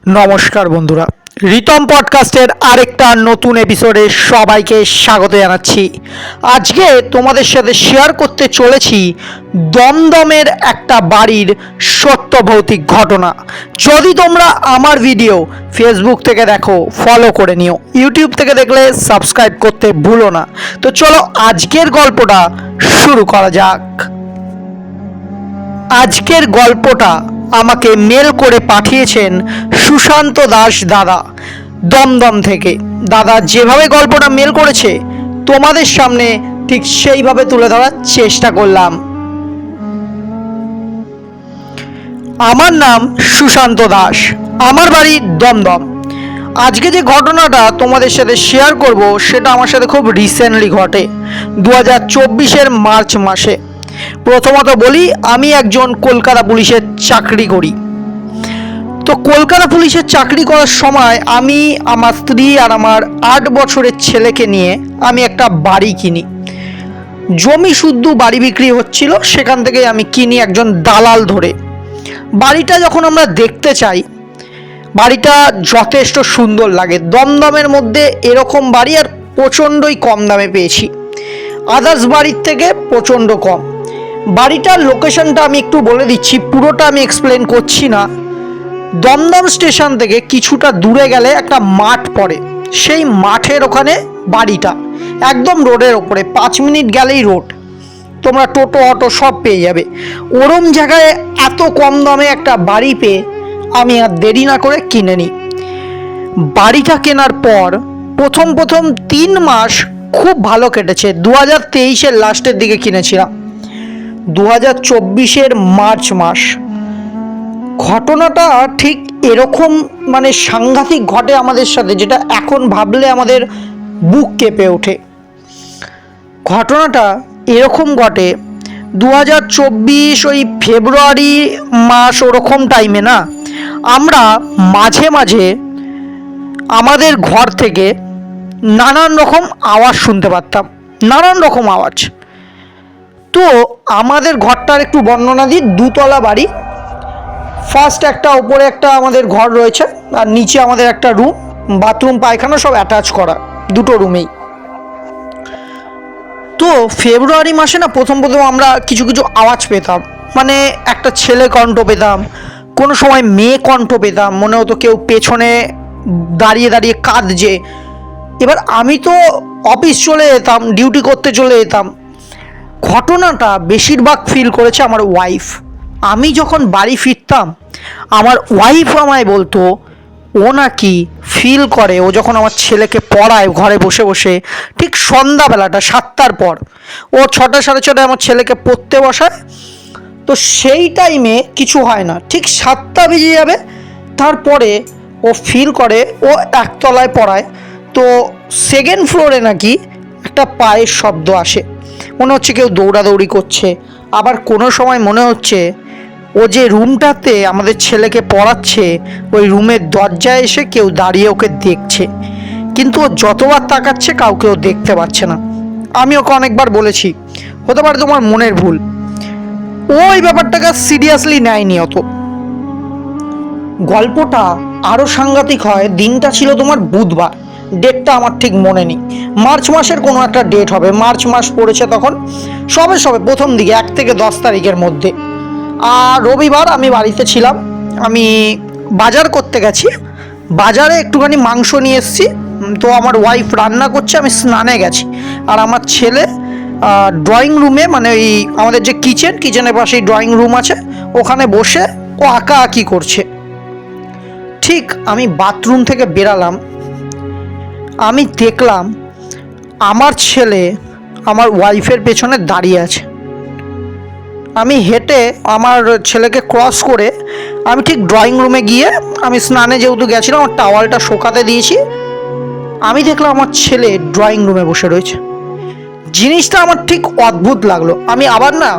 নমস্কার বন্ধুরা, রিতম পডকাস্টের আরেকটা নতুন এপিসোডে সবাইকে স্বাগত জানাচ্ছি। আজকে তোমাদের সাথে শেয়ার করতে চলেছি দমদমের একটা বাড়ির সত্য ভৌতিক ঘটনা। যদি তোমরা আমার ভিডিও ফেসবুক থেকে দেখো, ফলো করে নিও, ইউটিউব থেকে দেখলে সাবস্ক্রাইব করতে ভুলো না। তো চলো আজকের গল্পটা শুরু করা যাক। আজকের গল্পটা আমাকে মেল করে পাঠিয়েছেন সুশান্ত দাস দাদা, দমদম থেকে। দাদা যেভাবে গল্পটা মেল করেছে তোমাদের সামনে ঠিক সেইভাবে তুলে ধরার চেষ্টা করলাম। আমার নাম সুশান্ত দাস, আমার বাড়ি দমদম। আজকে যে ঘটনাটা তোমাদের সাথে শেয়ার করব সেটা আমার সাথে খুব রিসেন্টলি ঘটে, 2024-এর মার্চ মাসে। প্রথমত বলি, আমি একজন কলকাতা পুলিশের চাকরি করি। তো কলকাতা পুলিশের চাকরি করার সময় আমি, আমার স্ত্রী আর আমার 8 বছরের ছেলেকে নিয়ে আমি একটা বাড়ি কিনি। জমি শুদ্ধ বাড়ি বিক্রি হচ্ছিল, সেখান থেকে আমি কিনি একজন দালাল ধরে। বাড়িটা যখন আমরা দেখতে চাই, বাড়িটা যথেষ্ট সুন্দর লাগে। দমদমের মধ্যে এরকম বাড়ি আর প্রচণ্ডই কম দামে পেয়েছি, আদার্স বাড়ির থেকে প্রচণ্ড কম। বাড়িটার লোকেশনটা আমি একটু বলে দিচ্ছি, পুরোটা আমি এক্সপ্লেন করছি না। দমদম স্টেশন থেকে কিছুটা দূরে গেলে একটা মাঠ পড়ে, সেই মাঠের ওখানে বাড়িটা, একদম রোডের ওপরে, 5 মিনিট গেলেই রোড। তোমরা টোটো অটো সব পেয়ে যাবে। ওরম জায়গায় এত কম দামে একটা বাড়ি পেয়ে আমি আর দেরি না করে কিনে নিই। বাড়িটা কেনার পর প্রথম 3 মাস খুব ভালো কেটেছে। 2023-এর লাস্টের দিকে কিনেছিলাম, 2024-এর মার্চ মাস। ঘটনাটা ঠিক এরকম, মানে সাংঘাতিক ঘটে আমাদের সাথে, যেটা এখন ভাবলে আমাদের বুক কেঁপে ওঠে। ঘটনাটা এরকম ঘটে 2024 ওই ফেব্রুয়ারি মাস, ওরকম টাইমে না, আমরা মাঝে মাঝে আমাদের ঘর থেকে নানান রকম আওয়াজ শুনতে পারতাম, নানান রকম আওয়াজ। তো আমাদের ঘরটার একটু বর্ণনা দিই। 2 তলা বাড়ি, ফার্স্ট একটা, ওপরে একটা আমাদের ঘর রয়েছে, আর নিচে আমাদের একটা রুম, বাথরুম পায়খানা সব অ্যাটাচ করা, দুটো রুমেই। তো ফেব্রুয়ারি মাসে না প্রথম আমরা কিছু কিছু আওয়াজ পেতাম, মানে একটা ছেলে কণ্ঠ পেতাম, কোনো সময় মেয়ে কণ্ঠ পেতাম, মনে হতো কেউ পেছনে দাঁড়িয়ে দাঁড়িয়ে কাঁদছে। এবার আমি তো অফিস চলে যেতাম, ডিউটি করতে চলে যেতাম। ঘটনাটা বেশিরভাগ ফিল করেছে আমার ওয়াইফ। আমি যখন বাড়ি ফিরতাম, আমার ওয়াইফ আমায় বলতো ও নাকি ফিল করে, ও যখন আমার ছেলেকে পড়ায় ঘরে বসে বসে, ঠিক সন্ধ্যাবেলাটা 7টার পর, ও 6টা সাড়ে 6টায় আমার ছেলেকে পড়তে বসায়। তো সেই টাইমে কিছু হয় না, ঠিক 7টা বেজে যাবে, তারপরে ও ফিল করে, ও একতলায় পড়ায়, তো সেকেন্ড ফ্লোরে নাকি একটা পায়ের শব্দ আসে, মনে হচ্ছে কেউ দৌড়াদৌড়ি করছে। আবার কোনো সময় মনে হচ্ছে ও যে রুমটাতে আমাদের ছেলেকে পড়াচ্ছে, ওই রুমের দরজায় এসে কেউ দাঁড়িয়ে ওকে দেখছে, কিন্তু ও যতবার তাকাচ্ছে কাউকে ও দেখতে পাচ্ছে না। আমি ওকে অনেকবার বলেছি হতে পারে তোমার মনের ভুল, ও এই ব্যাপারটাকে সিরিয়াসলি নেয়নি অত। গল্পটা আরও সাংঘাতিক হয়, দিনটা ছিল তোমার বুধবার, ডেটটা আমার ঠিক মনে নেই, মার্চ মাসের কোনো একটা ডেট হবে। মার্চ মাস পড়েছে তখন, সবে সবে প্রথম দিকে, 1 থেকে 10 তারিখের মধ্যে। আর রবিবার আমি বাড়িতে ছিলাম, আমি বাজার করতে গেছি, বাজারে একটুখানি মাংস নিয়ে এসেছি। তো আমার ওয়াইফ রান্না করছে, আমি স্নানে গেছি, আর আমার ছেলে ড্রয়িং রুমে, মানে ওই আমাদের যে কিচেনের পাশেই ড্রয়িং রুম আছে, ওখানে বসে ও আঁকাআঁকি করছে। ঠিক আমি বাথরুম থেকে বেরালাম, আমি দেখলাম আমার ছেলে আমার ওয়াইফের পেছনে দাঁড়িয়ে আছে। আমি হেঁটে আমার ছেলেকে ক্রস করে আমি ঠিক ড্রয়িং রুমে গিয়ে, আমি স্নানে যেহেতু গেছিলাম, আমার টাওয়ালটা শোকাতে দিয়েছি, আমি দেখলাম আমার ছেলে ড্রয়িং রুমে বসে রয়েছে। জিনিসটা আমার ঠিক অদ্ভুত লাগলো। আমি আবার না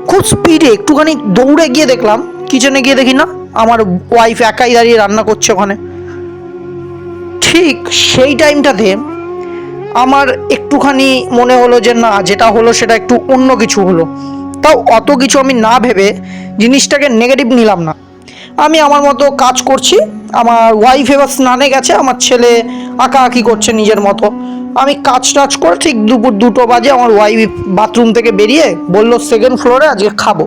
খুব স্পিডে একটুখানি দৌড়ে গিয়ে দেখলাম, কিচেনে গিয়ে দেখি না আমার ওয়াইফ একাই দাঁড়িয়ে রান্না করছে ওখানে। ঠিক সেই টাইমটাতে আমার একটুখানি মনে হলো যে না, যেটা হলো সেটা একটু অন্য কিছু হলো। তাও অত কিছু আমি না ভেবে জিনিসটাকে নেগেটিভ নিলাম না, আমি আমার মতো কাজ করছি, আমার ওয়াইফ এবার স্নানে গেছে, আমার ছেলে আঁকাআঁকি করছে নিজের মতো। আমি কাজ টাজ করে ঠিক দুপুর 2টো বাজে আমার ওয়াইফ বাথরুম থেকে বেরিয়ে বললো সেকেন্ড ফ্লোরে আজকে খাবো।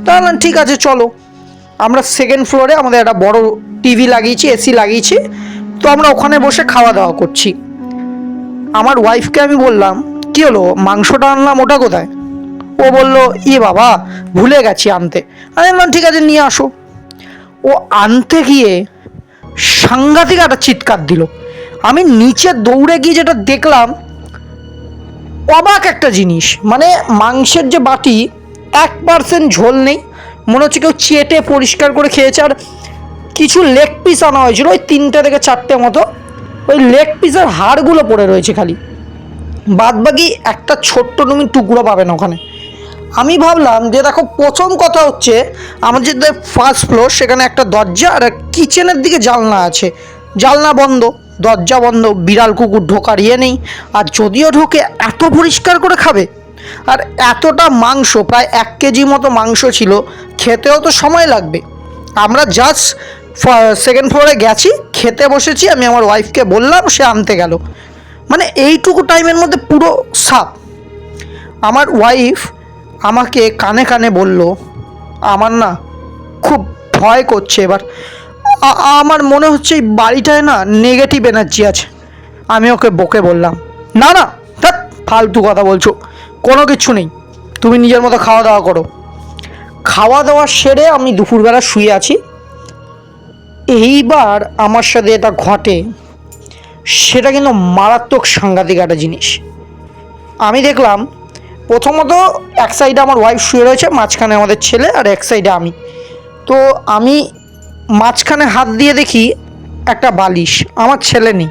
তাহলে ঠিক আছে চলো। আমরা সেকেন্ড ফ্লোরে আমাদের একটা বড় টিভি লাগিয়েছি, এসি লাগিয়েছি, তো আমরা ওখানে বসে খাওয়া দাওয়া করছি। আমার ওয়াইফকে আমি বললাম কি হলো, মাংসটা আনলাম ওটা কোথায়? ও বললো বাবা ভুলে গেছি আনতে। আমি বললাম ঠিক আছে নিয়ে আসো। ও আনতে গিয়ে সাংঘাতিক একটা চিৎকার দিল। আমি নিচে দৌড়ে গিয়ে যেটা দেখলাম, অবাক একটা জিনিস, মানে মাংসের যে বাটি 1% ঝোল নেই, মনে হচ্ছে কেউ চেটে পরিষ্কার করে খেয়েছে। আর কিছু লেগ পিস আনা হয়েছিল, ওই 3টে থেকে 4টে মতো, ওই লেগ পিসের হাড়গুলো পড়ে রয়েছে খালি, বাদ বাকি একটা ছোট্ট তুমি টুকরো পাবে না ওখানে। আমি ভাবলাম যে দেখো, প্রথম কথা হচ্ছে আমাদের যে ফার্স্ট ফ্লোর সেখানে একটা দরজা আর কিচেনের দিকে জানলা আছে, জানলা বন্ধ, দরজা বন্ধ, বিড়াল কুকুর ঢোকার ইয়ে নেই। আর যদিও ঢোকে এত পরিষ্কার করে খাবে? আর এতটা মাংস, প্রায় 1 কেজি মতো মাংস ছিল, খেতেও তো সময় লাগবে। আমরা জাস্ট সেকেন্ড ফ্লোরে গেছি, খেতে বসেছি, আমি আমার ওয়াইফকে বললাম, সে আনতে গেল, মানে এইটুকু টাইমের মধ্যে পুরো সাপ। আমার ওয়াইফ আমাকে কানে কানে বলল, আমার না খুব ভয় করছে এবার, আমার মনে হচ্ছে এই বাড়িটায় না নেগেটিভ এনার্জি আছে। আমি ওকে বকে বললাম, না না ধ্যাৎ, ফালতু কথা বলছো, কোনো কিছু নেই, তুমি নিজের মতো খাওয়া দাওয়া করো। খাওয়া দাওয়া সেরে আমি দুপুরবেলা শুয়ে আছি। এইবার আমার সাথে এটা ঘটে, সেটা কিন্তু মারাত্মক সাংঘাতিক একটা জিনিস। আমি দেখলাম প্রথমত এক সাইডে আমার ওয়াইফ শুয়ে রয়েছে, মাঝখানে আমাদের ছেলে, আর এক সাইডে আমি। তো আমি মাঝখানে হাত দিয়ে দেখি একটা বালিশ, আমার ছেলে নেই।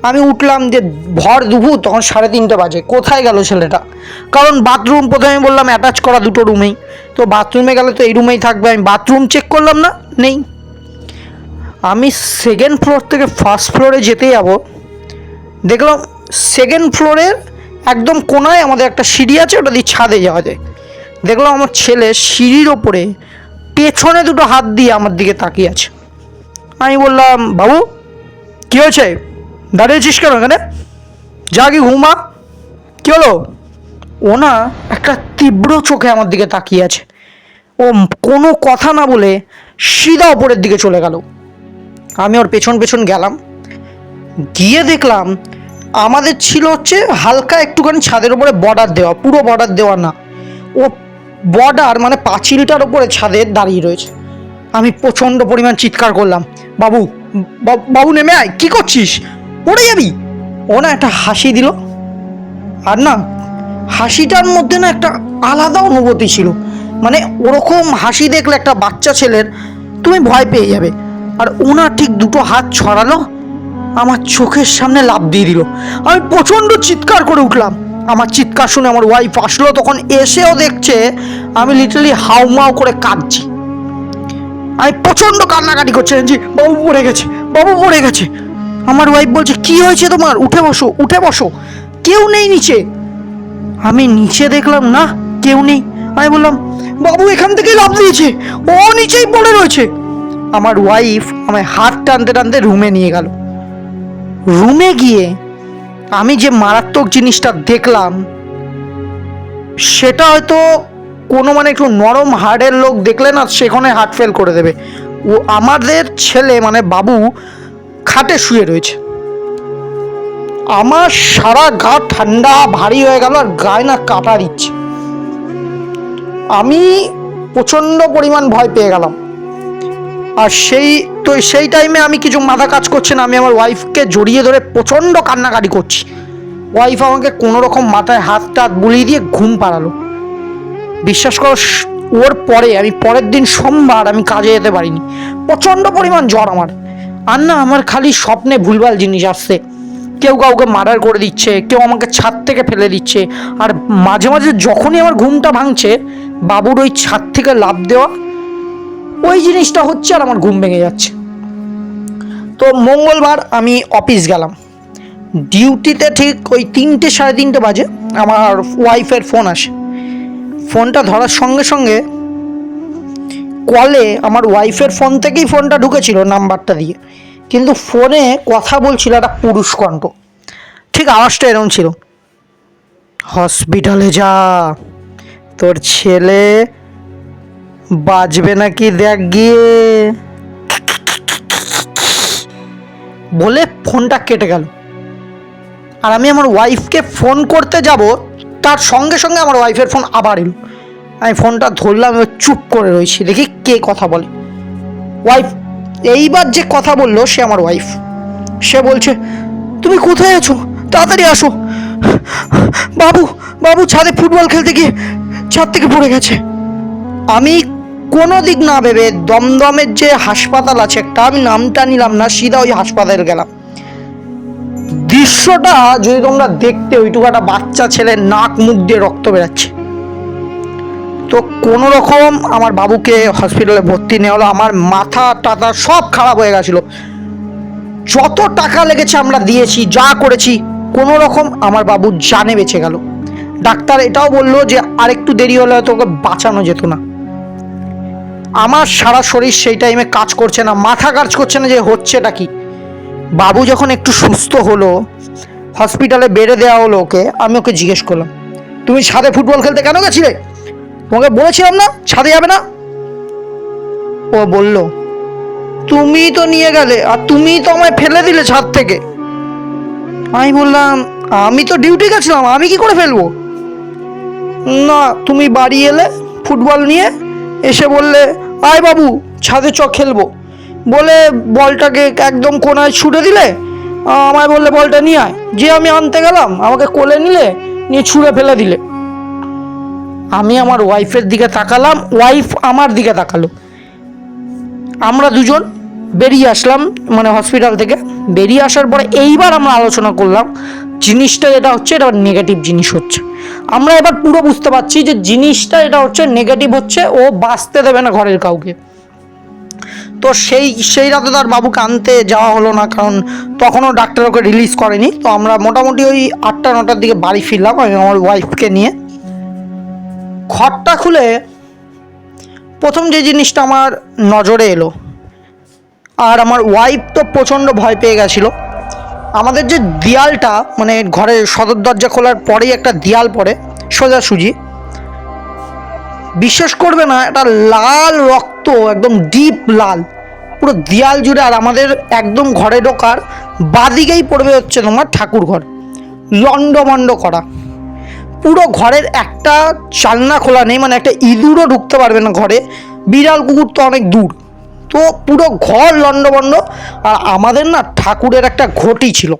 আমি উঠলাম, যে ভর দুপুর, তখন 3:30 বাজে, কোথায় গেল ছেলেটা? কারণ বাথরুম প্রথমে বললাম অ্যাটাচ করা 2টো রুমেই, তো বাথরুমে গেলে তো এই রুমেই থাকবে। আমি বাথরুম চেক করলাম, না নেই। আমি সেকেন্ড ফ্লোর থেকে ফার্স্ট ফ্লোরে যেতে যাব, দেখলাম সেকেন্ড ফ্লোরের একদম কোনায় আমাদের একটা সিঁড়ি আছে, ওটা দিয়ে ছাদে যাওয়া যায়। দেখলাম আমার ছেলে সিঁড়ির ওপরে পেছনে 2টো হাত দিয়ে আমার দিকে তাকিয়ে আছে। আমি বললাম, বাবু কী হয়েছে, দাঁড়িয়েছিস কেন এখানে, যা কি ঘুমা, কী হলো? ও না একটা তীব্র চোখে আমার দিকে তাকিয়ে আছে। ও কোনো কথা না বলে সিধা ওপরের দিকে চলে গেল। আমি ওর পেছন পেছন গেলাম, গিয়ে দেখলাম আমাদের ছিল হচ্ছে হালকা একটুখানি ছাদের উপরে বর্ডার দেওয়া, পুরো বর্ডার দেওয়া না, ও বর্ডার মানে পাঁচিলটার উপরে ছাদে দাঁড়িয়ে রয়েছে। আমি প্রচণ্ড পরিমাণ চিৎকার করলাম, বাবু বাবু নেমে আয়, কী করছিস, পড়ে যাবি। ও না একটা হাসি দিল, আর না হাসিটার মধ্যে না একটা আলাদা অনুভূতি ছিল, মানে ওরকম হাসি দেখলে একটা বাচ্চা ছেলের তুমি ভয় পেয়ে যাবে। আর ওনা ঠিক 2টো হাত ছড়ালো, আমার চোখের সামনে লাফ দিয়ে দিল। আমি প্রচণ্ড চিৎকার করে উঠলাম। আমার চিৎকার শুনে আমার ওয়াইফ আসলো, তখন এসেও দেখছে আমি লিটারালি হাউমাউ করে কাঁদছি। আমি প্রচণ্ড কান্নাকাটি করছি, জি বাবু পড়ে গেছে, বাবু পড়ে গেছে। আমার ওয়াইফ বলছে, কি হয়েছে তোমার, উঠে বসো উঠে বসো, কেউ নেই নিচে। আমি নিচে দেখলাম না কেউ নেই। আমি বললাম, বাবু এখান থেকেই লাফ দিয়েছে, ও নিচেই পড়ে রয়েছে। আমার ওয়াইফ আমায় হাত টানতে টানতে রুমে নিয়ে গেল। রুমে গিয়ে আমি যে মারাত্মক জিনিসটা দেখলাম, সেটা হয়তো কোনো মানে একটু নরম হার্টের লোক দেখলে না সেখানে হার্ট ফেল করে দেবে। ও আমাদের ছেলে মানে বাবু খাটে শুয়ে রয়েছে। আমার সারা গা ঠান্ডা ভারী হয়ে গেল, আর গায়ে না কাটা দিচ্ছে। আমি প্রচণ্ড পরিমাণ ভয় পেয়ে গেলাম। আর সেই টাইমে আমি কিছু মাথা কাজ করছে না, আমি আমার ওয়াইফকে জড়িয়ে ধরে প্রচণ্ড কান্নাকাটি করছি। ওয়াইফ আমাকে কোনো রকম মাথায় হাত টাত বুলিয়ে দিয়ে ঘুম পাড়ালো। বিশ্বাস করো, ওর পরে আমি পরের দিন সোমবার আমি কাজে যেতে পারিনি, প্রচণ্ড পরিমাণ জ্বর আমার। আর না আমার খালি স্বপ্নে ভুলভাল জিনিস আসছে, কেউ কাউকে মার্ডার করে দিচ্ছে, কেউ আমাকে ছাদ থেকে ফেলে দিচ্ছে। আর মাঝে মাঝে যখনই আমার ঘুমটা ভাঙছে, বাবুর ওই ছাদ থেকে লাফ দেওয়া ওই জিনিসটা হচ্ছে, আর আমার ঘুম ভেঙে যাচ্ছে। তো মঙ্গলবার আমি অফিস গেলাম, ডিউটিতে ঠিক ওই 3টে 3:30 বাজে আমার ওয়াইফের ফোন আসে। ফোনটা ধরার সঙ্গে সঙ্গে কলে আমার ওয়াইফের ফোন থেকেই ফোনটা ঢুকেছিল নাম্বারটা দিয়ে, কিন্তু ফোনে কথা বলছিল একটা পুরুষ কণ্ঠ। ঠিক আওয়াজটা এরকম ছিল, হসপিটালে যা, তোর ছেলে বাঁচবে নাকি দেখ গিয়ে, বলে ফোনটা কেটে গেল। আর আমি আমার ওয়াইফকে ফোন করতে যাব, তার সঙ্গে সঙ্গে আমার ওয়াইফের ফোন আবার এলো। আমি ফোনটা ধরলাম, এবার চুপ করে রয়েছি, দেখি কে কথা বলে। ওয়াইফ, এইবার যে কথা বললো সে আমার ওয়াইফ। সে বলছে, তুমি কোথায় আছো, তাড়াতাড়ি আসো, বাবু বাবু ছাদে ফুটবল খেলতে গিয়ে ছাদ থেকে পড়ে গেছে। আমি কোনো দিক না ভেবে দমদমের যে হাসপাতাল আছে একটা, আমি নামটা নিলাম না, সিধা ওই হাসপাতালে গেলাম। দৃশ্যটা যদি তোমরা দেখতে, ওইটুকু একটা বাচ্চা ছেলের নাক মুখ দিয়ে রক্ত বেরাচ্ছে। তো কোনো রকম আমার বাবুকে হসপিটালে ভর্তি নেওয়া হলো। আমার মাথা টাথা সব খারাপ হয়ে গেছিলো। যত টাকা লেগেছে আমরা দিয়েছি, যা করেছি, কোনো রকম আমার বাবু জানে বেঁচে গেল। ডাক্তার এটাও বললো যে আরেকটু দেরি হলে হয়তো ওকে বাঁচানো যেত না। আমার সারা শরীর সেই টাইমে কাজ করছে না, মাথা কাজ করছে না যে হচ্ছেটা কি। বাবু যখন একটু সুস্থ হলো, হসপিটালে বেড়ে দেওয়া হলো ওকে, আমি ওকে জিজ্ঞেস করলাম, তুমি ছাদে ফুটবল খেলতে কেন গেছিলে? তোমাকে বলেছিলাম না ছাদে যাবে না। ও বলল, তুমি তো নিয়ে গেলে আর তুমি তো আমায় ফেলে দিলে ছাদ থেকে। আমি বললাম, আমি তো ডিউটি গেছিলাম, আমি কি করে ফেলবো? না, তুমি বাড়ি এলে ফুটবল নিয়ে, এসে বললে আয় বাবু ছাদে চ খেলবো, বলে বলটাকে একদম কোনায় ছুটে দিলে। আমায় বললে বলটা নিয়ে আয়, যে আমি আনতে গেলাম, আমাকে কোলে নিলে, নিয়ে ছুঁড়ে ফেলে দিলে। আমি আমার ওয়াইফের দিকে তাকালাম, ওয়াইফ আমার দিকে তাকালো। আমরা দুজন বেরিয়ে আসলাম, মানে হসপিটাল থেকে বেরিয়ে আসার পরে এইবার আমরা আলোচনা করলাম জিনিসটা যেটা হচ্ছে, এটা নেগেটিভ জিনিস হচ্ছে। আমরা এবার পুরো বুঝতে পারছি যে জিনিসটা এটা হচ্ছে নেগেটিভ হচ্ছে, ও বাঁচতে দেবে না ঘরের কাউকে। তো সেই রাতে তার বাবুকে আনতে যাওয়া হলো না, কারণ তখনও ডাক্তার ওকে রিলিজ করেনি। তো আমরা মোটামুটি ওই 8টা-9টার দিকে বাড়ি ফিরলাম, আমি আমার ওয়াইফকে নিয়ে। ঘরটা খুলে প্রথম যে জিনিসটা আমার নজরে এলো, আর আমার ওয়াইফ তো প্রচণ্ড ভয় পেয়ে গেছিলো। আমাদের যে দেয়ালটা, মানে ঘরের সদর দরজা খোলার পরেই একটা দেয়াল পড়ে সোজাসুজি, বিশ্বাস করবে না, একটা লাল রক্ত, একদম ডিপ লাল পুরো দেয়াল জুড়ে। আর আমাদের একদম ঘরে ঢোকার বাদিকেই পড়বে হচ্ছে তোমার ঠাকুর ঘর, লন্ডভন্ড করা। পুরো ঘরের একটা জানলা খোলা নেই, মানে একটা ইঁদুরও ঢুকতে পারবে না ঘরে, বিড়াল কুকুর তো অনেক দূর। তো পুরো ঘর লন্ডভন্ড। আর আমাদের না ঠাকুরের একটা ঘটি ছিল,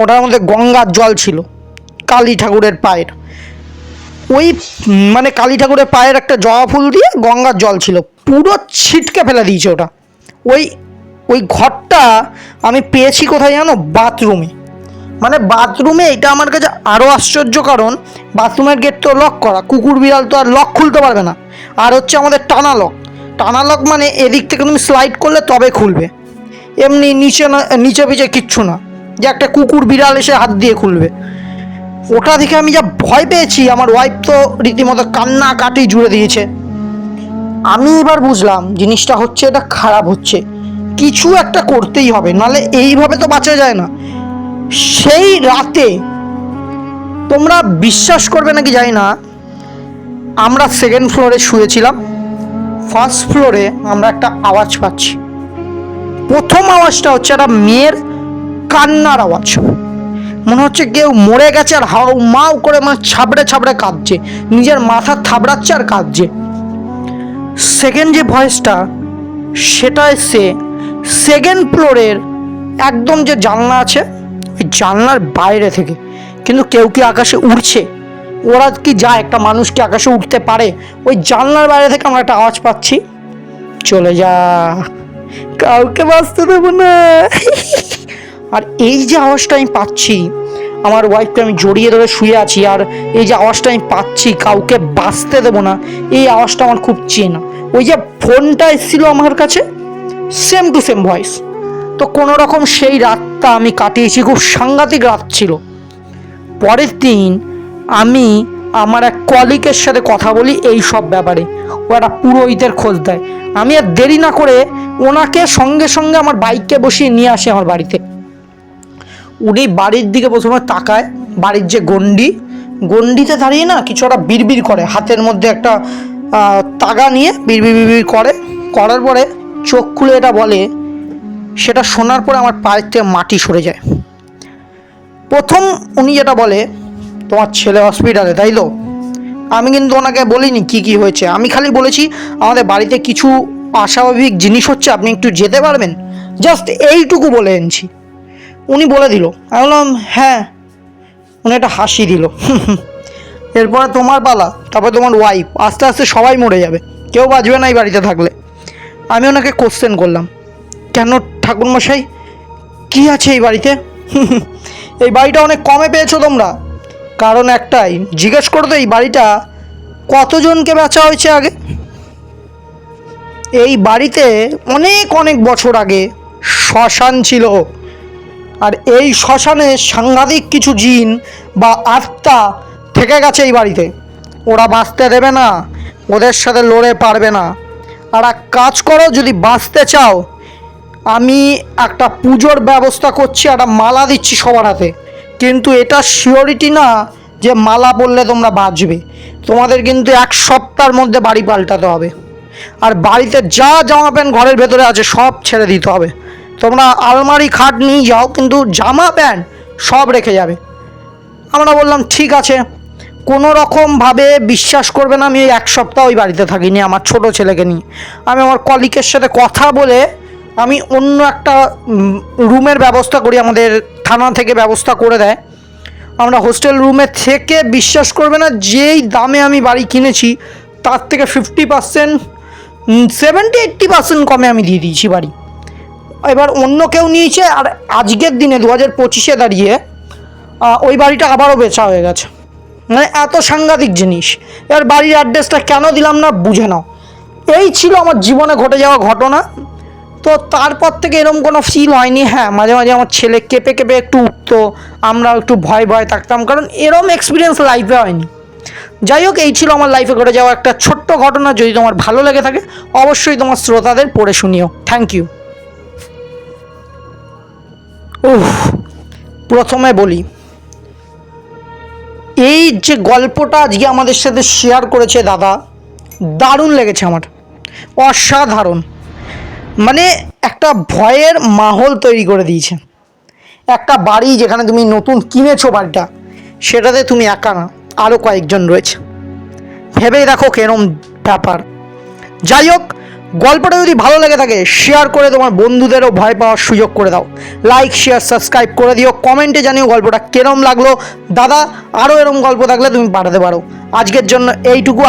ওটার মধ্যে গঙ্গার জল ছিল কালী ঠাকুরের পায়ের। ওই মানে কালী ঠাকুরের পায়ের একটা জবা ফুল দিয়ে গঙ্গার জল ছিল, পুরো ছিটকে ফেলে দিয়েছে ওটা। ওই ঘরটা আমি পেয়েছি কোথায় জানো? বাথরুমে। মানে বাথরুমে, এটা আমার কাছে আরও আশ্চর্য, কারণ বাথরুমের গেট তো লক করা, কুকুর বিড়াল তো আর লক খুলতে পারবে না। আর হচ্ছে আমাদের টানা লক। টানা লক মানে এদিক থেকে তুমি স্লাইড করলে তবে খুলবে, এমনি নিচে পিছে কিচ্ছু না যে একটা কুকুর বিড়াল এসে হাত দিয়ে খুলবে। ওটা দেখে আমি যা ভয় পেয়েছি, আমার ওয়াইফ তো রীতিমতো কান্নাকাটি জুড়ে দিয়েছে। আমি এবার বুঝলাম জিনিসটা হচ্ছে, এটা খারাপ হচ্ছে, কিছু একটা করতেই হবে, নাহলে এইভাবে তো বাঁচা যায় না। সেই রাতে তোমরা বিশ্বাস করবে নাকি জানি না, আমরা 2nd ফ্লোরে শুয়েছিলাম। 1st ফ্লোরে আমরা একটা আওয়াজ পাচ্ছি। প্রথম আওয়াজটা হচ্ছে একটা মেয়ের কান্নার আওয়াজ, মনে হচ্ছে কেউ মরে গেছে আর হাউ মাউ করে মানে ছাবড়ে ছাবড়ে কাঁদছে, নিজের মাথা থাবড়াচ্ছে আর কাঁদছে। সেকেন্ড যে ভয়েসটা, সেটা এসে 2nd ফ্লোরের একদম যে জানলা আছে, ওই জানলার বাইরে থেকে। কিন্তু কেউ কি আকাশে উড়ছে? ওরা কি যায়, একটা মানুষ কি আকাশে উঠতে পারে? ওই জানলার বাইরে থেকে আমরা একটা আওয়াজ পাচ্ছি, চলে যা, কাউকে বাঁচতে দেবো না। আর এই যে আওয়াজটা আমি পাচ্ছি, আমার ওয়াইফকে আমি জড়িয়ে ধরে শুয়ে আছি, আর এই যে আওয়াজটা আমি পাচ্ছি, কাউকে বাঁচতে দেবো না, এই আওয়াজটা আমার খুব চেনা। ওই যে ফোনটা এসেছিল আমার কাছে, সেম টু সেম ভয়েস। তো কোনো রকম সেই রাতটা আমি কাটিয়েছি, খুব সাংঘাতিক রাত ছিল। পরের দিন আমি আমার এক কলিগের সাথে কথা বলি এই সব ব্যাপারে। ও একটা পুরোহিতের খোঁজ দেয়। আমি আর দেরি না করে ওনাকে সঙ্গে সঙ্গে আমার বাইককে বসিয়ে নিয়ে আসি আমার বাড়িতে। উনি বাড়ির দিকে প্রথমে তাকায়, বাড়ির যে গন্ডিতে দাঁড়িয়ে না কিছু একটা বিড়বিড় করে, হাতের মধ্যে একটা তাগা নিয়ে বিড়বিড় করে, করার পরে চোখ খুলে এটা বলে। সেটা শোনার পরে আমার পায়ের থেকে মাটি সরে যায়। প্রথম উনি যেটা বলে, তোমার ছেলে হসপিটালে, তাই তো? আমি কিন্তু ওনাকে বলিনি কি কি হয়েছে, আমি খালি বলেছি আমাদের বাড়িতে কিছু অস্বাভাবিক জিনিস হচ্ছে, আপনি একটু যেতে পারবেন, জাস্ট এইটুকু বলে এনেছি। উনি বলে দিল। আমি বললাম হ্যাঁ। উনি একটা হাসি দিল। এরপরে তোমার পালা, তারপরে তোমার ওয়াইফ, আস্তে আস্তে সবাই মরে যাবে, কেউ বাঁচবে না এই বাড়িতে থাকলে। আমি ওনাকে কোশ্চেন করলাম, কেন ঠাকুরমশাই, কি আছে এই বাড়িতে? এই বাড়িটা অনেক কমে পেয়েছো তোমরা। কারণ একটাই, জিজ্ঞেস করতো এই বাড়িটা কতজনকে বেচা হয়েছে আগে। এই বাড়িতে অনেক অনেক বছর আগে শ্মশান ছিল, আর এই শ্মশানে সাংঘাতিক কিছু জিন বা আত্মা থেকে গেছে এই বাড়িতে। ওরা বাঁচতে দেবে না, ওদের সাথে লড়ে পারবে না। আর এক কাজ করো, যদি বাঁচতে চাও, আমি একটা পুজোর ব্যবস্থা করছি, একটা মালা দিচ্ছি সবার হাতে, কিন্তু এটা শিওরিটি না যে মালা পরলে তোমরা বাঁচবে। তোমাদের কিন্তু 1 সপ্তাহের মধ্যে বাড়ি পাল্টাতে হবে, আর বাড়িতে যা জামা প্যান্ট ঘরের ভেতরে আছে সব ছেড়ে দিতে হবে। তোমরা আলমারি খাট নিয়ে যাও, কিন্তু জামা প্যান্ট সব রেখে যাবে। আমরা বললাম ঠিক আছে। কোনো রকমভাবে বিশ্বাস করবে না, আমি ওই 1 সপ্তাহ ওই বাড়িতে থাকিনি আমার ছোট ছেলেকে নিয়ে। আমি আমার কলিগের সাথে কথা বলে আমি অন্য একটা রুমের ব্যবস্থা করি, আমাদের থানা থেকে ব্যবস্থা করে দেয়। আমরা হোস্টেল রুমে থেকে, বিশ্বাস করবে না, যেই দামে আমি বাড়ি কিনেছি তার থেকে 50%, 70-80% কমে আমি দিয়ে দিয়েছি বাড়ি। এবার অন্য কেউ নিয়েছে, আর আজকের দিনে 2025-এ দাঁড়িয়ে ওই বাড়িটা আবারও বেচা হয়ে গেছে। মানে এত সাংঘাতিক জিনিস। এবার বাড়ির অ্যাড্রেসটা কেন দিলাম না বুঝে নাও। এই ছিল আমার জীবনে ঘটে যাওয়া ঘটনা। তো তারপর থেকে এরকম কোনো ফিল হয়নি। হ্যাঁ, মাঝে মাঝে আমার ছেলে কেঁপে কেঁপে একটু উঠতো, আমরা একটু ভয় ভয় থাকতাম, কারণ এরম এক্সপিরিয়েন্স লাইফে হয়নি। যাই হোক, এই ছিল আমার লাইফে ঘটে যাওয়া একটা ছোট্ট ঘটনা। যদি তোমার ভালো লেগে থাকে অবশ্যই তোমার শ্রোতাদের পড়ে শুনিও। Thank you. প্রথমে বলি, এই যে গল্পটা আজকে আমাদের সাথে শেয়ার করেছে দাদা, দারুণ লেগেছে আমার, অসাধারণ। মানে একটা ভয়ের মাহল তৈরি করে দিয়েছে। একটা বাড়ি যেখানে তুমি নতুন কিনেছো, বাড়িটা সেটাতে তুমি একা না, আরও কয়েকজন রয়েছে। ভেবেই দেখো কেরম ব্যাপার। যাই হোক, গল্পটা যদি ভালো লেগে থাকে শেয়ার করে তোমার বন্ধুদেরও ভয় পাওয়ার সুযোগ করে দাও। লাইক, শেয়ার, সাবস্ক্রাইব করে দিও। কমেন্টে জানিও গল্পটা কেরম লাগলো। দাদা, আরও এরম গল্প থাকলে তুমি পাঠাতে পারো। আজকের জন্য এইটুকু।